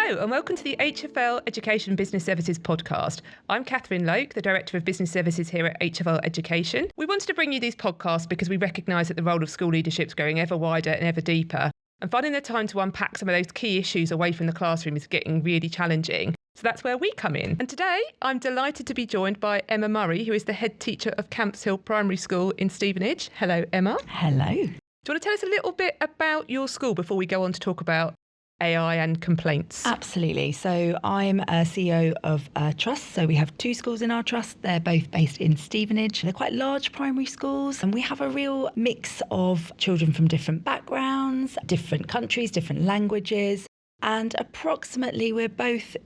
Hello and welcome to the HFL Education Business Services podcast. I'm Catherine Loake, the Director of Business Services here at HFL Education. We wanted to bring you these podcasts because we recognise that the role of school leadership is growing ever wider and ever deeper. And finding the time to unpack some of those key issues away from the classroom is getting really challenging. So that's where we come in. And today, I'm delighted to be joined by Emma Murray, who is the head teacher of Camps Hill Primary School in Stevenage. Hello, Emma. Hello. Do you want to tell us a little bit about your school before we go on to talk about AI and complaints? Absolutely. So I'm a CEO of a trust. So we have two schools in our trust. They're both based in Stevenage. They're quite large primary schools. And we have a real mix of children from different backgrounds, different countries, different languages. And approximately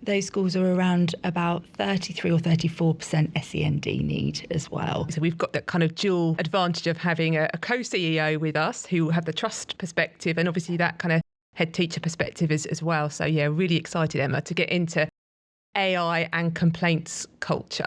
those schools are around about 33 or 34% SEND need as well. So we've got that kind of dual advantage of having a co-CEO with us who have the trust perspective and obviously that kind of head teacher perspective as well. So yeah, really excited, Emma, to get into AI and complaints culture.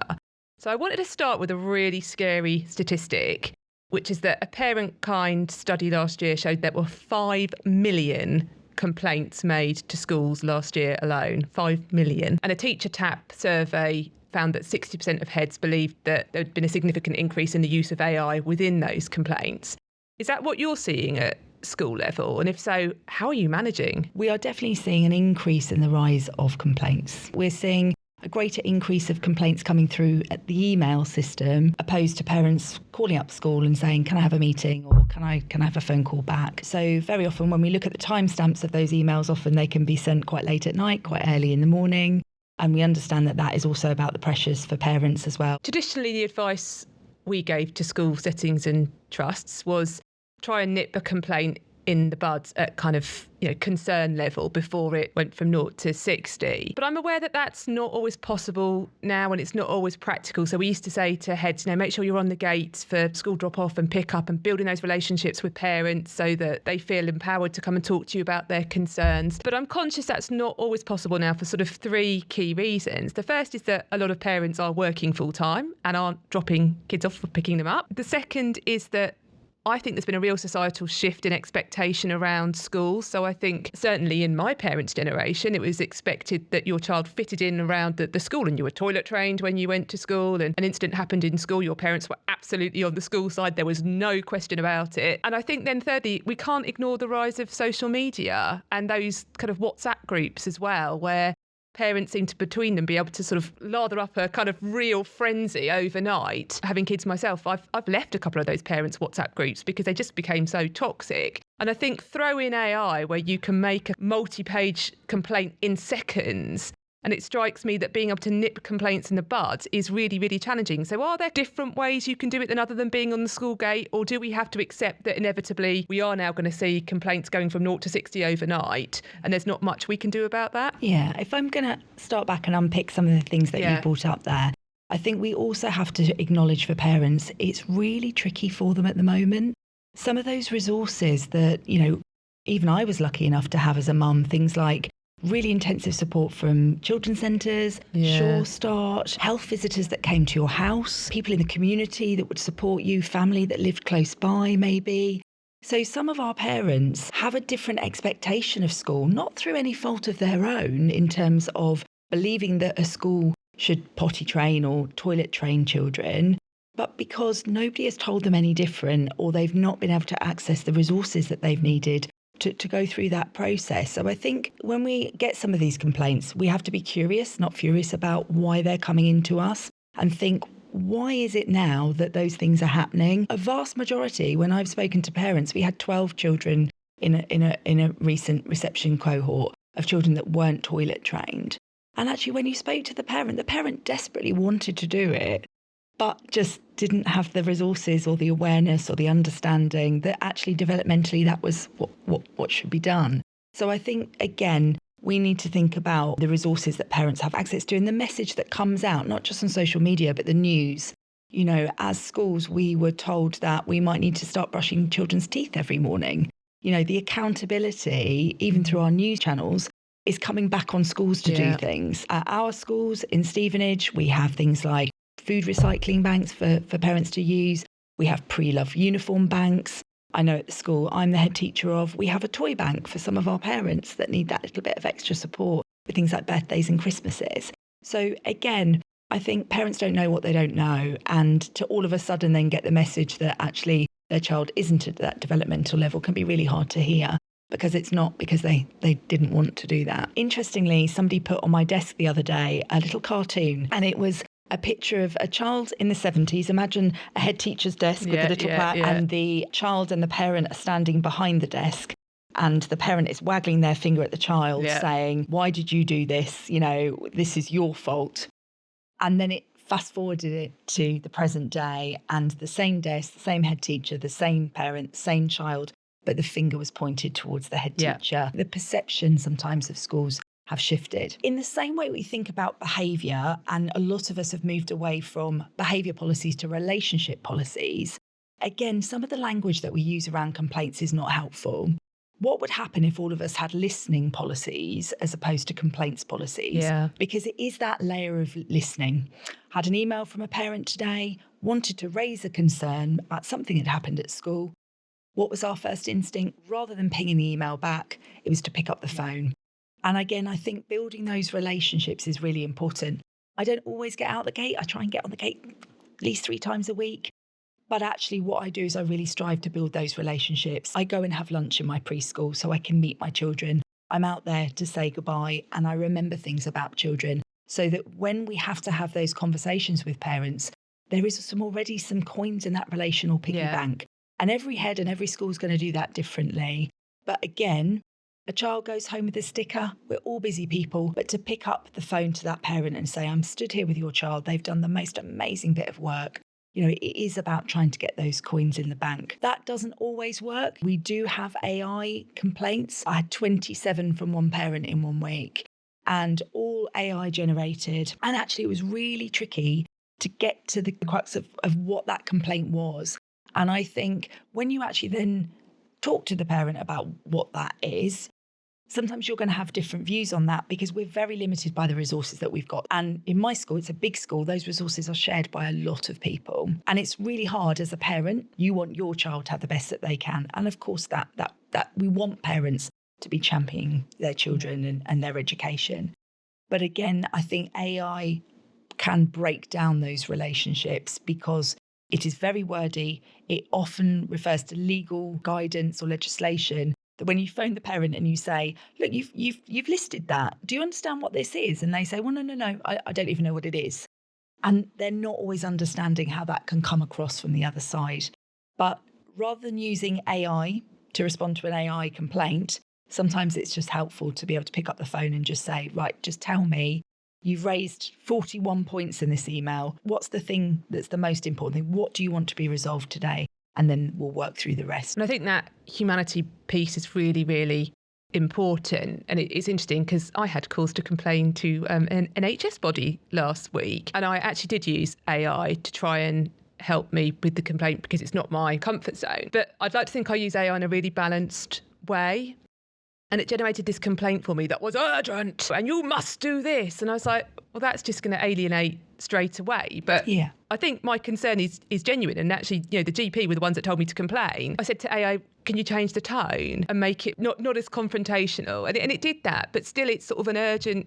So I wanted to start with a really scary statistic, which is that a Parent Kind study last year showed there were 5 million complaints made to schools last year alone, 5 million. And a Teacher Tap survey found that 60% of heads believed that there had been a significant increase in the use of AI within those complaints. Is that what you're seeing at school level? And if so, how are you managing? We are definitely seeing an increase in the rise of complaints. We're seeing a greater increase of complaints coming through at the email system, opposed to parents calling up school and saying, can I have a meeting or can I have a phone call back? So very often when we look at the timestamps of those emails, often they can be sent quite late at night, quite early in the morning. And we understand that that is also about the pressures for parents as well. Traditionally, the advice we gave to school settings and trusts was try and nip a complaint in the bud at kind of, concern level before it went from 0 to 60. But I'm aware that that's not always possible now and it's not always practical. So we used to say to heads, make sure you're on the gate for school drop off and pick up and building those relationships with parents so that they feel empowered to come and talk to you about their concerns. But I'm conscious that's not always possible now for sort of 3 key reasons. The first is that a lot of parents are working full time and aren't dropping kids off or picking them up. The second is that I think there's been a real societal shift in expectation around schools. So I think certainly in my parents' generation, it was expected that your child fitted in around the school and you were toilet trained when you went to school and an incident happened in school. Your parents were absolutely on the school side. There was no question about it. And I think then thirdly, we can't ignore the rise of social media and those kind of WhatsApp groups as well, where parents seem to, between them, be able to sort of lather up a kind of real frenzy overnight. Having kids myself, I've left a couple of those parents' WhatsApp groups because they just became so toxic. And I think throw in AI where you can make a multi-page complaint in seconds. And it strikes me that being able to nip complaints in the bud is really, really challenging. So are there different ways you can do it than other than being on the school gate? Or do we have to accept that inevitably we are now going to see complaints going from 0 to 60 overnight and there's not much we can do about that? Yeah, if I'm going to start back and unpick some of the things that you brought up there, I think we also have to acknowledge for parents, it's really tricky for them at the moment. Some of those resources that, even I was lucky enough to have as a mum, things like really intensive support from children's centres, Sure Start, health visitors that came to your house, people in the community that would support you, family that lived close by maybe. So some of our parents have a different expectation of school, not through any fault of their own in terms of believing that a school should potty train or toilet train children, but because nobody has told them any different or they've not been able to access the resources that they've needed to go through that process. So I think when we get some of these complaints, we have to be curious, not furious about why they're coming into us and think, why is it now that those things are happening? A vast majority, when I've spoken to parents, we had 12 children in a recent reception cohort of children that weren't toilet trained. And actually, when you spoke to the parent desperately wanted to do it, but just didn't have the resources or the awareness or the understanding that actually developmentally that was what should be done. So I think, again, we need to think about the resources that parents have access to and the message that comes out, not just on social media, but the news. As schools, we were told that we might need to start brushing children's teeth every morning. The accountability, even through our news channels, is coming back on schools to do things. At our schools in Stevenage, we have things like food recycling banks for parents to use. We have pre-loved uniform banks. I know at the school I'm the head teacher of, we have a toy bank for some of our parents that need that little bit of extra support. with things like birthdays and Christmases. So again, I think parents don't know what they don't know. And to all of a sudden then get the message that actually their child isn't at that developmental level can be really hard to hear, because it's not because they didn't want to do that. Interestingly, somebody put on my desk the other day a little cartoon, and it was a picture of a child in the 70s. Imagine a head teacher's desk with a little plaque, and the child and the parent are standing behind the desk. And the parent is waggling their finger at the child saying, why did you do this? You know, this is your fault. And then it fast forwarded it to the present day, and the same desk, the same head teacher, the same parent, same child, but the finger was pointed towards the head teacher. The perception sometimes of schools have shifted. In the same way we think about behaviour, and a lot of us have moved away from behaviour policies to relationship policies, again, some of the language that we use around complaints is not helpful. What would happen if all of us had listening policies as opposed to complaints policies? Yeah. Because it is that layer of listening. Had an email from a parent today, wanted to raise a concern about something that happened at school. What was our first instinct? Rather than pinging the email back, it was to pick up the phone. And again, I think building those relationships is really important. I don't always get out the gate. I try and get on the gate at least 3 times a week. But actually what I do is I really strive to build those relationships. I go and have lunch in my preschool so I can meet my children. I'm out there to say goodbye, and I remember things about children, so that when we have to have those conversations with parents, there is already some coins in that relational piggy bank. And every head and every school is going to do that differently. But again, a child goes home with a sticker. We're all busy people. But to pick up the phone to that parent and say, I'm stood here with your child. They've done the most amazing bit of work. You know, it is about trying to get those coins in the bank. That doesn't always work. We do have AI complaints. I had 27 from one parent in 1 week, and all AI generated. And actually, it was really tricky to get to the crux of what that complaint was. And I think when you actually then talk to the parent about what that is, sometimes you're going to have different views on that, because we're very limited by the resources that we've got. And in my school, it's a big school. Those resources are shared by a lot of people. And it's really hard as a parent. You want your child to have the best that they can. And of course, that we want parents to be championing their children and their education. But again, I think AI can break down those relationships because it is very wordy. It often refers to legal guidance or legislation. That when you phone the parent and you say, look, you've listed that. Do you understand what this is? And they say, well, no, I don't even know what it is. And they're not always understanding how that can come across from the other side. But rather than using AI to respond to an AI complaint, sometimes it's just helpful to be able to pick up the phone and just say, right, just tell me, you've raised 41 points in this email. What's the thing that's the most important thing? What do you want to be resolved today? And then we'll work through the rest. And I think that humanity piece is really, really important. And it's interesting because I had cause to complain to an HS body last week. And I actually did use AI to try and help me with the complaint because it's not my comfort zone. But I'd like to think I use AI in a really balanced way. And it generated this complaint for me that was urgent and you must do this. And I was like, well, that's just going to alienate straight away. But I think my concern is genuine. And actually, you know, the GP were the ones that told me to complain. I said to AI, can you change the tone and make it not as confrontational? And it did that. But still, it's sort of an urgent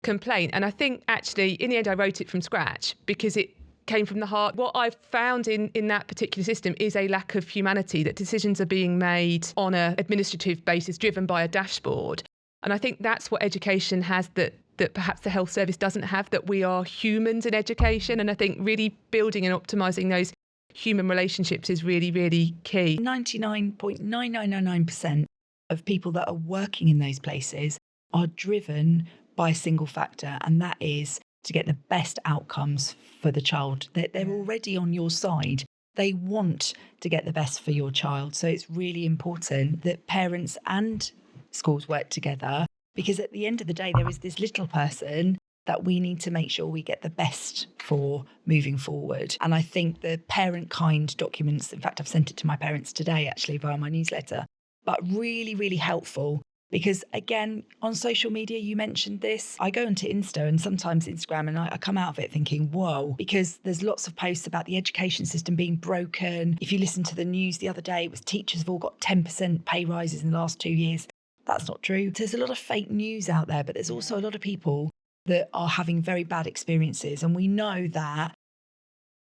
complaint. And I think actually, in the end, I wrote it from scratch because it came from the heart. What I've found in that particular system is a lack of humanity, that decisions are being made on an administrative basis driven by a dashboard. And I think that's what education has that perhaps the health service doesn't have, that we are humans in education. And I think really building and optimising those human relationships is really, really key. 99.9999% of people that are working in those places are driven by a single factor, and that is to get the best outcomes for the child. They're already on your side. They want to get the best for your child. So it's really important that parents and schools work together, because at the end of the day, there is this little person that we need to make sure we get the best for moving forward. And I think the parent kind documents, in fact, I've sent it to my parents today, actually, via my newsletter, but really, really helpful. Because again, on social media, you mentioned this. I go onto Insta and sometimes Instagram, and I come out of it thinking, whoa, because there's lots of posts about the education system being broken. If you listen to the news the other day, it was teachers have all got 10% pay rises in the last 2 years. That's not true. There's a lot of fake news out there, but there's also a lot of people that are having very bad experiences. And we know that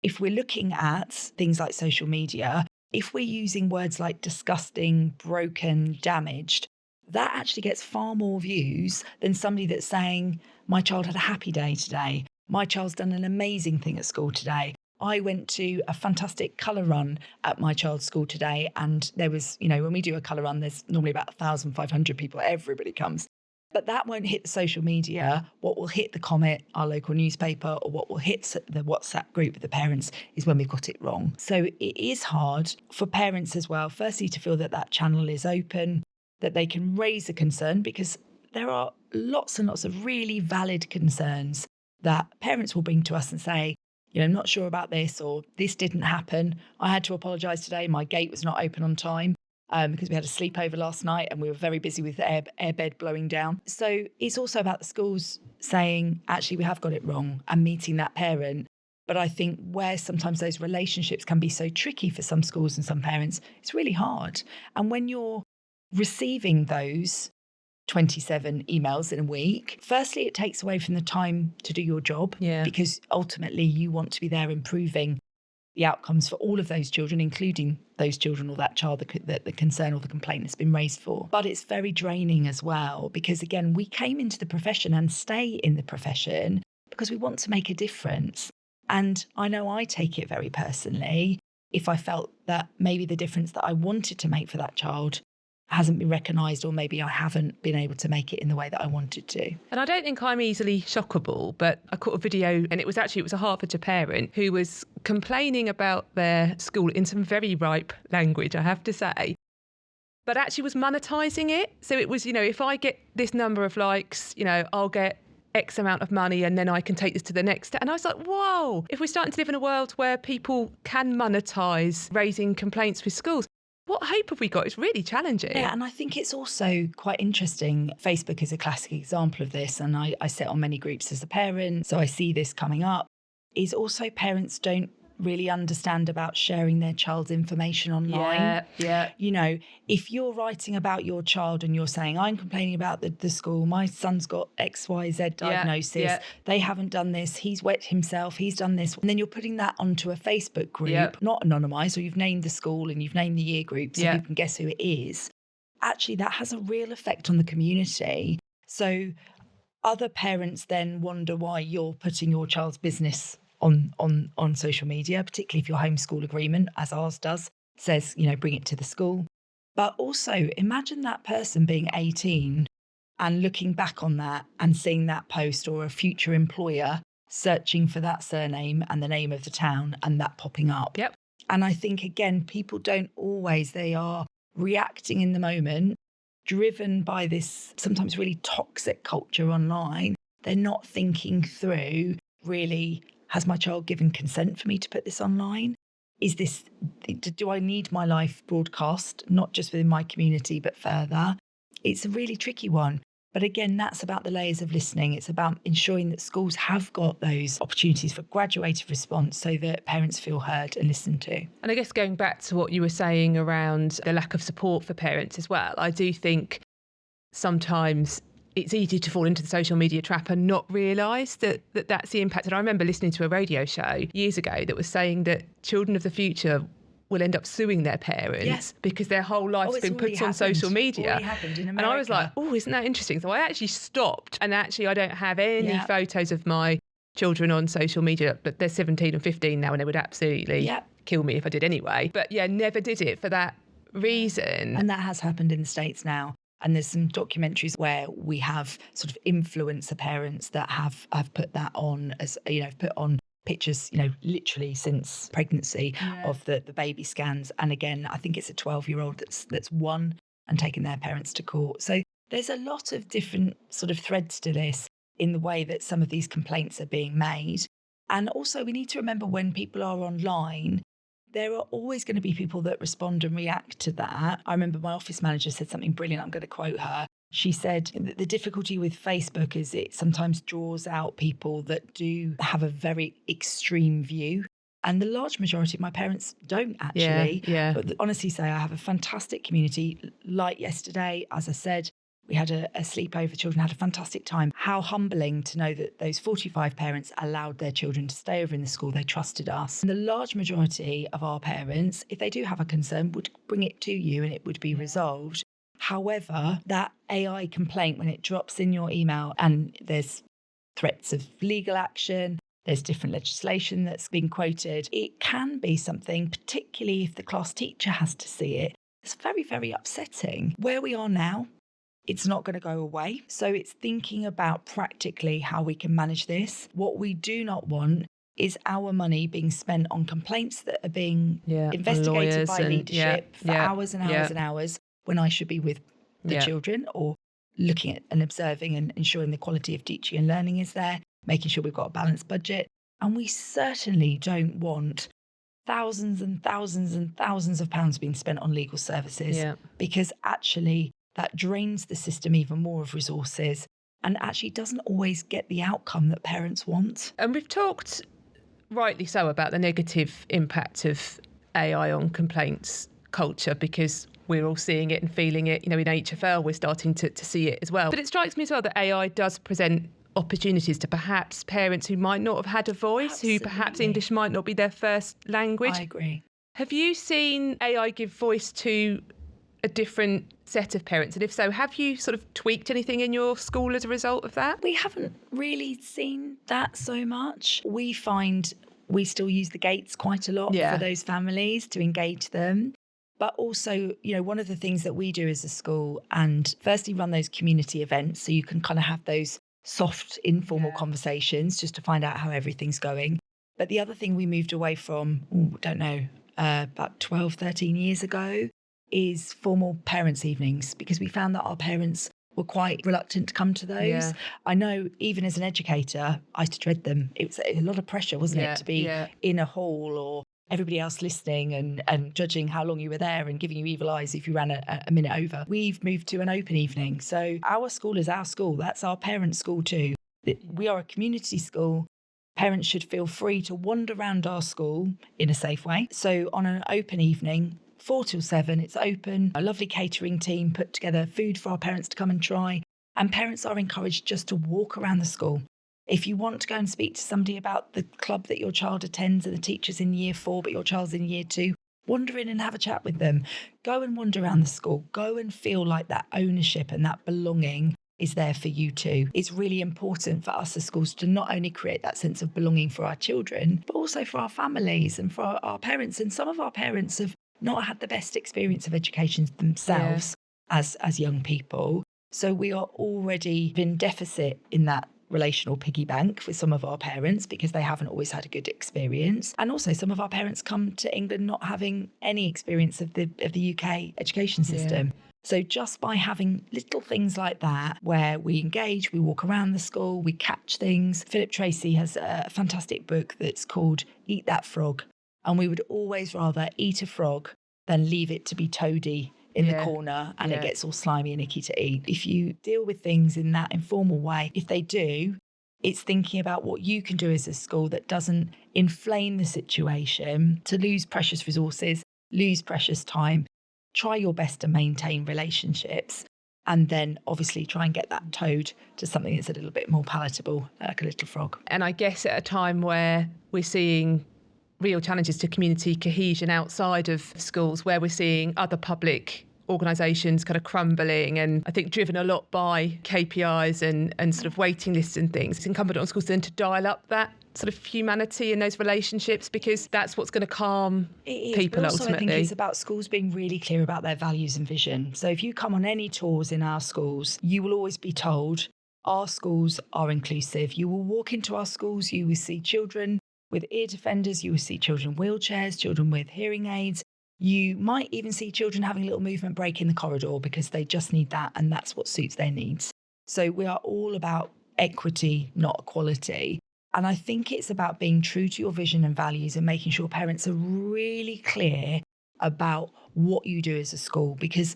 if we're looking at things like social media, if we're using words like disgusting, broken, damaged, that actually gets far more views than somebody that's saying, my child had a happy day today. My child's done an amazing thing at school today. I went to a fantastic colour run at my child's school today. And there was, when we do a colour run, there's normally about 1,500 people. Everybody comes. But that won't hit the social media. What will hit the Comet, our local newspaper, or what will hit the WhatsApp group with the parents is when we've got it wrong. So it is hard for parents as well, firstly, to feel that that channel is open, that they can raise a concern, because there are lots and lots of really valid concerns that parents will bring to us and say, I'm not sure about this, or this didn't happen. I had to apologise today. My gate was not open on time. Because we had a sleepover last night and we were very busy with the airbed blowing down. So it's also about the schools saying, actually, we have got it wrong, and meeting that parent. But I think where sometimes those relationships can be so tricky for some schools and some parents, it's really hard. And when you're receiving those 27 emails in a week, firstly, it takes away from the time to do your job, because ultimately you want to be there improving the outcomes for all of those children, including those children or that child that the concern or the complaint has been raised for. But it's very draining as well, because again, we came into the profession and stay in the profession because we want to make a difference. And I know I take it very personally if I felt that maybe the difference that I wanted to make for that child hasn't been recognised, or maybe I haven't been able to make it in the way that I wanted to. And I don't think I'm easily shockable, but I caught a video, and it was a Hertfordshire parent who was complaining about their school in some very ripe language, I have to say, but actually was monetising it. So it was, if I get this number of likes, I'll get X amount of money and then I can take this to the next step. And I was like, whoa, if we're starting to live in a world where people can monetise raising complaints with schools, what hope have we got? It's really challenging. Yeah, and I think it's also quite interesting. Facebook is a classic example of this, and I sit on many groups as a parent, so I see this coming up, is also parents don't really understand about sharing their child's information online. Yeah. If you're writing about your child and you're saying, I'm complaining about the school, my son's got XYZ diagnosis, they haven't done this, he's wet himself, he's done this, and then you're putting that onto a Facebook group, not anonymised, or you've named the school and you've named the year group so you can guess who it is. Actually, that has a real effect on the community. So other parents then wonder why you're putting your child's business on social media, particularly if your homeschool agreement, as ours does, says, bring it to the school. But also imagine that person being 18 and looking back on that and seeing that post, or a future employer searching for that surname and the name of the town and that popping up. Yep. And I think, again, people don't always, they are reacting in the moment, driven by this sometimes really toxic culture online. They're not thinking through, really, has my child given consent for me to put this online? Do I need my life broadcast, not just within my community, but further? It's a really tricky one. But again, that's about the layers of listening. It's about ensuring that schools have got those opportunities for graduated response so that parents feel heard and listened to. And I guess going back to what you were saying around the lack of support for parents as well, I do think sometimes it's easy to fall into the social media trap and not realise that that's the impact. And I remember listening to a radio show years ago that was saying that children of the future will end up suing their parents because their whole life's been put on social media. And I was like, oh, isn't that interesting? So I actually stopped, and actually I don't have any photos of my children on social media, but they're 17 and 15 now, and they would absolutely kill me if I did anyway. But never did it for that reason. And that has happened in the States now. And there's some documentaries where we have sort of influencer parents that have put that on as, put on pictures, literally since pregnancy of the baby scans. And again, I think it's a 12-year-old that's won and taken their parents to court. So there's a lot of different sort of threads to this in the way that some of these complaints are being made. And also we need to remember, when people are online, there are always going to be people that respond and react to that. I remember my office manager said something brilliant. I'm going to quote her. She said that the difficulty with Facebook is it sometimes draws out people that do have a very extreme view. And the large majority of my parents don't actually. Yeah. But honestly say I have a fantastic community. Like yesterday, as I said, We had a sleepover, children had a fantastic time. How humbling to know that those 45 parents allowed their children to stay over in the school. They trusted us. And the large majority of our parents, if they do have a concern, would bring it to you and it would be resolved. However, that AI complaint, when it drops in your email and there's threats of legal action, there's different legislation that's been quoted, it can be something, particularly if the class teacher has to see it. It's very, very upsetting. Where we are now, it's not going to go away. So it's thinking about practically how we can manage this. What we do not want is our money being spent on complaints that are being investigated by leadership for hours and hours and hours, when I should be with the children or looking at and observing and ensuring the quality of teaching and learning is there, making sure we've got a balanced budget. And we certainly don't want thousands and thousands and thousands of pounds being spent on legal services, because actually that drains the system even more of resources and actually doesn't always get the outcome that parents want. And we've talked, rightly so, about the negative impact of AI on complaints culture, because we're all seeing it and feeling it. You know, in HFL, we're starting to see it as well. But it strikes me as well that AI does present opportunities to perhaps parents who might not have had a voice, Absolutely. who perhaps English might not be their first language. I agree. Have you seen AI give voice to a different set of parents? And if so, have you sort of tweaked anything in your school as a result of that? We haven't really seen that so much. We find we still use the gates quite a lot for those families to engage them. But also, you know, one of the things that we do as a school, and firstly run those community events so you can kind of have those soft, informal conversations just to find out how everything's going. But the other thing we moved away from, about 12, 13 years ago, is formal parents' evenings, because we found that our parents were quite reluctant to come to those. Yeah. I know even as an educator, I used to dread them. It was a lot of pressure, wasn't it, to be in a hall or everybody else listening and judging how long you were there and giving you evil eyes if you ran a minute over. We've moved to an open evening. So our school is our school. That's our parents' school too. We are a community school. Parents should feel free to wander around our school in a safe way. So on an open evening, 4 till 7, it's open. A lovely catering team put together food for our parents to come and try. And parents are encouraged just to walk around the school. If you want to go and speak to somebody about the club that your child attends and the teacher's in year 4, but your child's in year 2, wander in and have a chat with them. Go and wander around the school. Go and feel like that ownership and that belonging is there for you too. It's really important for us as schools to not only create that sense of belonging for our children, but also for our families and for our parents. And some of our parents have not had the best experience of education themselves as young people. So we are already in deficit in that relational piggy bank with some of our parents because they haven't always had a good experience. And also some of our parents come to England not having any experience of the UK education system. So just by having little things like that where we engage, we walk around the school, we catch things. Philip Tracy has a fantastic book that's called Eat That Frog. And we would always rather eat a frog than leave it to be toady in the corner and it gets all slimy and icky to eat. If you deal with things in that informal way, if they do, it's thinking about what you can do as a school that doesn't inflame the situation to lose precious resources, lose precious time, try your best to maintain relationships, and then obviously try and get that toad to something that's a little bit more palatable, like a little frog. And I guess at a time where we're seeing real challenges to community cohesion outside of schools, where we're seeing other public organisations kind of crumbling, and I think driven a lot by KPIs and sort of waiting lists and things, it's incumbent on schools then to dial up that sort of humanity in those relationships, because that's what's going to calm people also, ultimately. I think it's about schools being really clear about their values and vision. So if you come on any tours in our schools, you will always be told our schools are inclusive. You will walk into our schools, you will see children with ear defenders, you will see children in wheelchairs, children with hearing aids. You might even see children having a little movement break in the corridor because they just need that and that's what suits their needs. So we are all about equity, not equality. And I think it's about being true to your vision and values and making sure parents are really clear about what you do as a school, because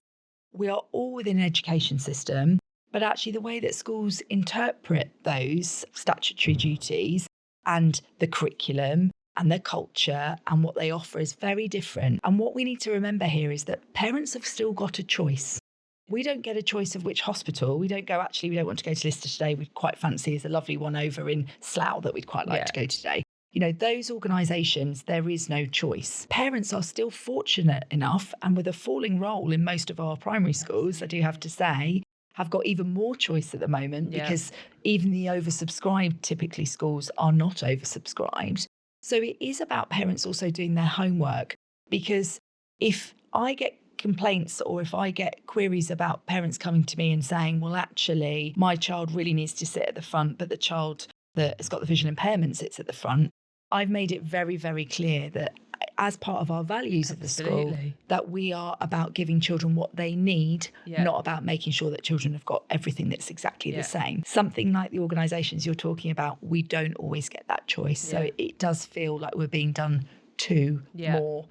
we are all within an education system, but actually the way that schools interpret those statutory duties and the curriculum and their culture and what they offer is very different. And what we need to remember here is that parents have still got a choice. We don't get a choice of which hospital. We don't go, actually, we don't want to go to Lister today. We'd quite fancy, there's a lovely one over in Slough that we'd quite like to go today. You know, those organisations, there is no choice. Parents are still fortunate enough, and with a falling roll in most of our primary schools, I do have to say, have got even more choice at the moment because even the oversubscribed, typically schools are not oversubscribed. So it is about parents also doing their homework, because if I get complaints or if I get queries about parents coming to me and saying, well, actually, my child really needs to sit at the front, but the child that has got the visual impairment sits at the front, I've made it very, very clear that as part of our values of the school, that we are about giving children what they need, not about making sure that children have got everything that's exactly the same. Something like the organisations you're talking about, we don't always get that choice. So it does feel like we're being done to more.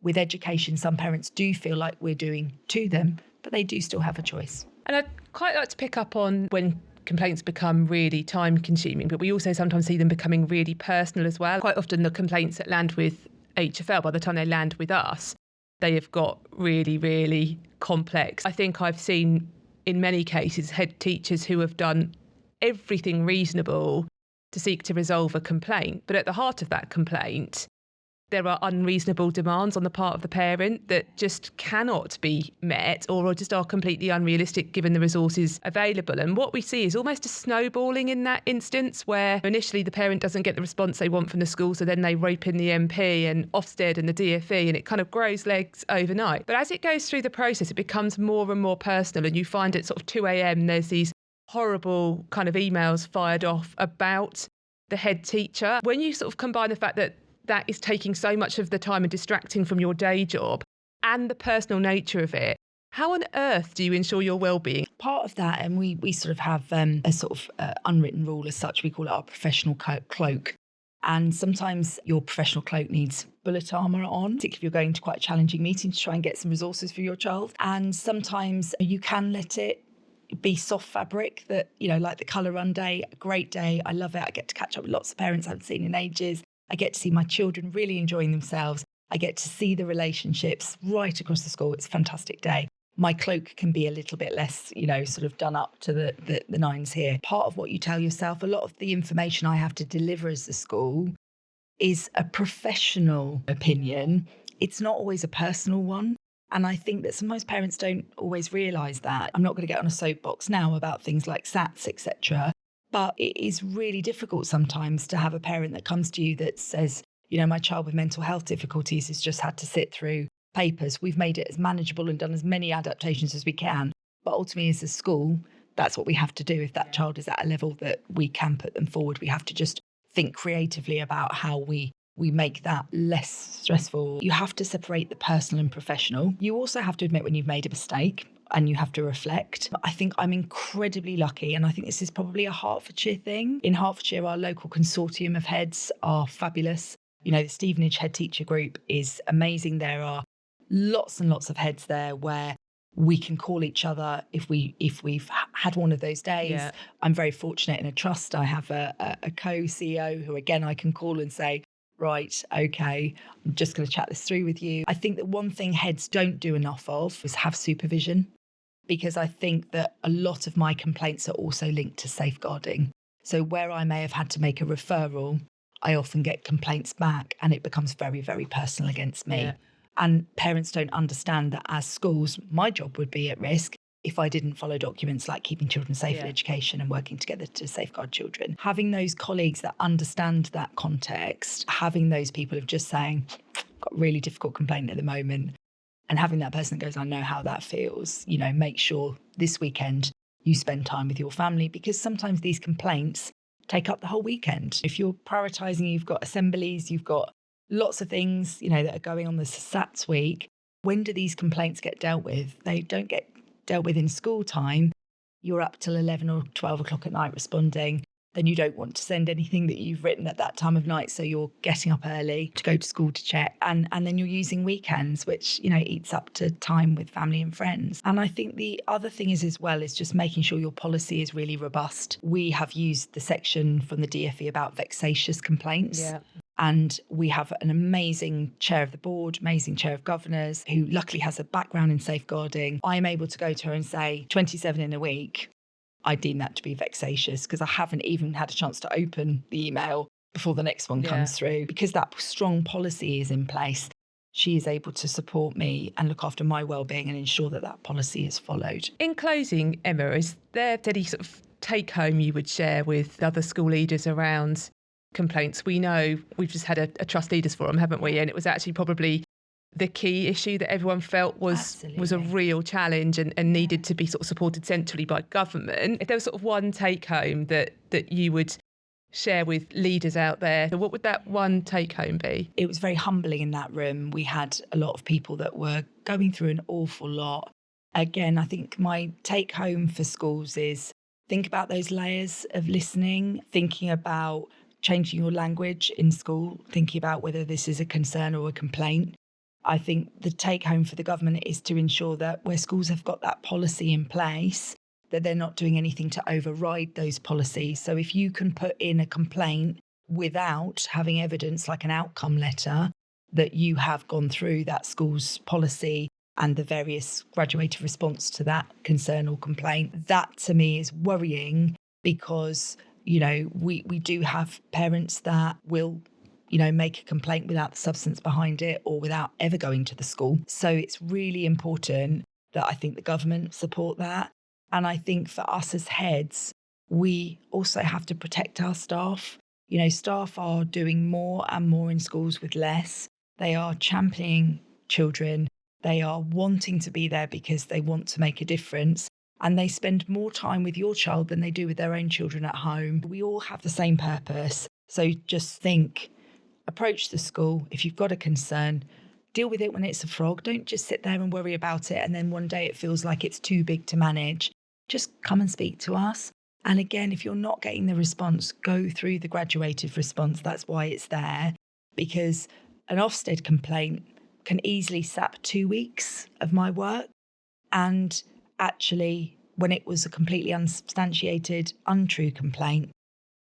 With education, some parents do feel like we're doing to them, but they do still have a choice. And I'd quite like to pick up on when complaints become really time consuming, but we also sometimes see them becoming really personal as well. Quite often the complaints that land with HFL, by the time they land with us, they have got really, really complex. I think I've seen in many cases head teachers who have done everything reasonable to seek to resolve a complaint, but at the heart of that complaint, there are unreasonable demands on the part of the parent that just cannot be met or just are completely unrealistic given the resources available. And what we see is almost a snowballing in that instance, where initially the parent doesn't get the response they want from the school, so then they rope in the MP and Ofsted and the DfE, and it kind of grows legs overnight. But as it goes through the process, it becomes more and more personal, and you find at sort of 2 a.m. there's these horrible kind of emails fired off about the head teacher. When you sort of combine the fact that that is taking so much of the time and distracting from your day job and the personal nature of it, how on earth do you ensure your well-being? Part of that, and we sort of have a sort of unwritten rule as such, we call it our professional cloak. And sometimes your professional cloak needs bullet armour on, particularly if you're going to quite a challenging meeting to try and get some resources for your child. And sometimes you can let it be soft fabric that, you know, like the colour run day, a great day. I love it. I get to catch up with lots of parents I haven't seen in ages. I get to see my children really enjoying themselves. I get to see the relationships right across the school. It's a fantastic day. My cloak can be a little bit less, you know, sort of done up to the nines here. Part of what you tell yourself, a lot of the information I have to deliver as the school is a professional opinion. It's not always a personal one. And I think that sometimes parents don't always realise that. I'm not going to get on a soapbox now about things like SATs, etc. But it is really difficult sometimes to have a parent that comes to you that says, you know, my child with mental health difficulties has just had to sit through papers. We've made it as manageable and done as many adaptations as we can. But ultimately, as a school, that's what we have to do. If that child is at a level that we can put them forward, we have to just think creatively about how we make that less stressful. You have to separate the personal and professional. You also have to admit when you've made a mistake, and you have to reflect. I think I'm incredibly lucky, and I think this is probably a Hertfordshire thing. In Hertfordshire, our local consortium of heads are fabulous. You know, the Stevenage head teacher group is amazing. There are lots and lots of heads there where we can call each other if we've had one of those days. Yeah. I'm very fortunate in a trust. I have a co-CEO who, again, I can call and say, right, okay, I'm just going to chat this through with you. I think that one thing heads don't do enough of is have supervision, because I think that a lot of my complaints are also linked to safeguarding. So where I may have had to make a referral, I often get complaints back and it becomes very, very personal against me. Yeah. And parents don't understand that as schools, my job would be at risk if I didn't follow documents like keeping children safe in education and working together to safeguard children. Having those colleagues that understand that context, having those people of just saying, got a really difficult complaint at the moment, and having that person that goes, I know how that feels, you know, make sure this weekend you spend time with your family, because sometimes these complaints take up the whole weekend. If you're prioritising, you've got assemblies, you've got lots of things, you know, that are going on this SATs week. When do these complaints get dealt with? They don't get dealt with in school time. You're up till 11 or 12 o'clock at night responding. Then you don't want to send anything that you've written at that time of night, so you're getting up early to go to school to check. And then you're using weekends, which, you know, eats up to time with family and friends. And I think the other thing is as well is just making sure your policy is really robust. We have used the section from the DfE about vexatious complaints. Yeah. And we have an amazing chair of the board, amazing chair of governors, who luckily has a background in safeguarding. I'm able to go to her and say, 27 in a week, I deem that to be vexatious, because I haven't even had a chance to open the email before the next one comes through. Because that strong policy is in place, she is able to support me and look after my well-being and ensure that that policy is followed. In closing, Emma, is there any sort of take home you would share with other school leaders around complaints? We know we've just had a trust leaders forum, haven't we? And it was actually probably the key issue that everyone felt was a real challenge and needed to be sort of supported centrally by government. If there was sort of one take home that you would share with leaders out there, what would that one take home be? It was very humbling in that room. We had a lot of people that were going through an awful lot. Again, I think my take home for schools is think about those layers of listening, thinking about changing your language in school, thinking about whether this is a concern or a complaint. I think the take home for the government is to ensure that where schools have got that policy in place, that they're not doing anything to override those policies. So if you can put in a complaint without having evidence like an outcome letter that you have gone through that school's policy and the various graduated response to that concern or complaint, that to me is worrying, because we do have parents that will make a complaint without the substance behind it or without ever going to the school. So it's really important that I think the government support that. And I think for us as heads, we also have to protect our staff. Staff are doing more and more in schools with less. They are championing children. They are wanting to be there because they want to make a difference. And they spend more time with your child than they do with their own children at home. We all have the same purpose. So just approach the school. If you've got a concern, deal with it when it's a frog. Don't just sit there and worry about it. And then one day it feels like it's too big to manage. Just come and speak to us. And again, if you're not getting the response, go through the graduated response. That's why it's there. Because an Ofsted complaint can easily sap 2 weeks of my work. And actually, when it was a completely unsubstantiated, untrue complaint,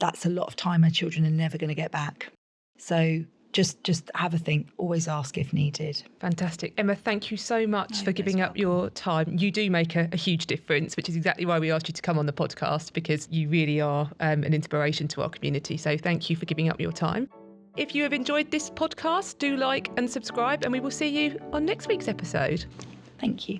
that's a lot of time our children are never going to get back. So just have a think. Always ask if needed. Fantastic. Emma, thank you so much for giving up your time. You do make a huge difference, which is exactly why we asked you to come on the podcast, because you really are an inspiration to our community. So thank you for giving up your time. If you have enjoyed this podcast, do like and subscribe, and we will see you on next week's episode. Thank you.